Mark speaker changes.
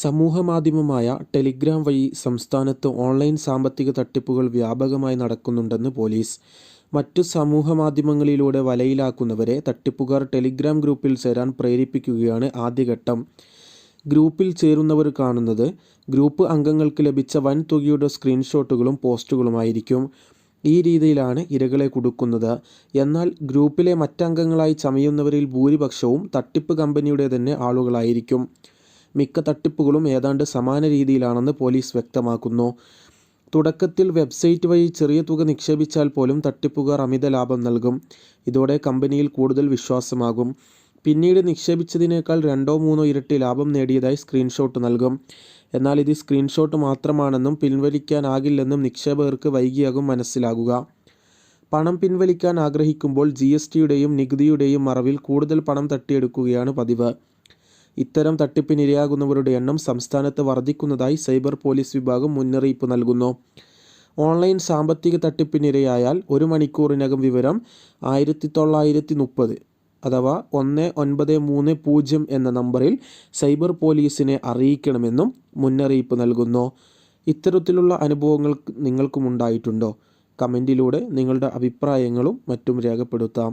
Speaker 1: സമൂഹമാധ്യമമായ Telegram വഴി സംസ്ഥാനത്ത് online സാമ്പത്തിക തട്ടിപ്പുകൾ വ്യാപകമായി നടക്കുന്നുണ്ടെന്ന് പോലീസ്. മറ്റു സമൂഹമാധ്യമങ്ങളിലൂടെ വലയിലാക്കുന്നവരെ തട്ടിപ്പുകാർ ടെലിഗ്രാം ഗ്രൂപ്പിൽ ചേരാൻ പ്രേരിപ്പിക്കുകയാണ് ആദ്യഘട്ടം. ഗ്രൂപ്പിൽ ചേരുന്നവർ കാണുന്നത് ഗ്രൂപ്പ് അംഗങ്ങൾക്ക് ലഭിച്ച വൻ തുകയുടെ സ്ക്രീൻഷോട്ടുകളും പോസ്റ്റുകളുമായിരിക്കും. ഈ രീതിയിലാണ് ഇരകളെ കുടുക്കുന്നത്. എന്നാൽ ഗ്രൂപ്പിലെ മറ്റംഗങ്ങളായി ചമയുന്നവരിൽ ഭൂരിപക്ഷവും തട്ടിപ്പ് കമ്പനിയുടെ തന്നെ ആളുകളായിരിക്കും. മിക്ക തട്ടിപ്പുകളും ഏതാണ്ട് സമാന രീതിയിലാണെന്ന് പോലീസ് വ്യക്തമാക്കുന്നു. തുടക്കത്തിൽ വെബ്സൈറ്റ് വഴി ചെറിയ തുക നിക്ഷേപിച്ചാൽ പോലും തട്ടിപ്പുകാർ അമിത ലാഭം നൽകും. ഇതോടെ കമ്പനിയിൽ കൂടുതൽ വിശ്വാസമാകും. പിന്നീട് നിക്ഷേപിച്ചതിനേക്കാൾ 2-3 ഇരട്ടി ലാഭം നേടിയതായി സ്ക്രീൻഷോട്ട് നൽകും. എന്നാൽ ഇത് സ്ക്രീൻഷോട്ട് മാത്രമാണെന്നും പിൻവലിക്കാനാകില്ലെന്നും നിക്ഷേപകർക്ക് വൈകിയാകും മനസ്സിലാകുക. പണം പിൻവലിക്കാൻ ആഗ്രഹിക്കുമ്പോൾ GSTയുടെയും നികുതിയുടെയും മറവിൽ കൂടുതൽ പണം തട്ടിയെടുക്കുകയാണ് പതിവ്. ഇത്തരം തട്ടിപ്പിനിരയാകുന്നവരുടെ എണ്ണം സംസ്ഥാനത്ത് വർദ്ധിക്കുന്നതായി സൈബർ പോലീസ് വിഭാഗം മുന്നറിയിപ്പ് നൽകുന്നു. ഓൺലൈൻ സാമ്പത്തിക തട്ടിപ്പിനിരയായാൽ 1 മണിക്കൂറിനകം വിവരം 1930 അഥവാ 1930 എന്ന നമ്പറിൽ സൈബർ പോലീസിനെ അറിയിക്കണമെന്നും മുന്നറിയിപ്പ് നൽകുന്നു. ഇത്തരത്തിലുള്ള അനുഭവങ്ങൾ നിങ്ങൾക്കും ഉണ്ടായിട്ടുണ്ടോ? കമൻറ്റിലൂടെ നിങ്ങളുടെ അഭിപ്രായങ്ങളും മറ്റും രേഖപ്പെടുത്താം.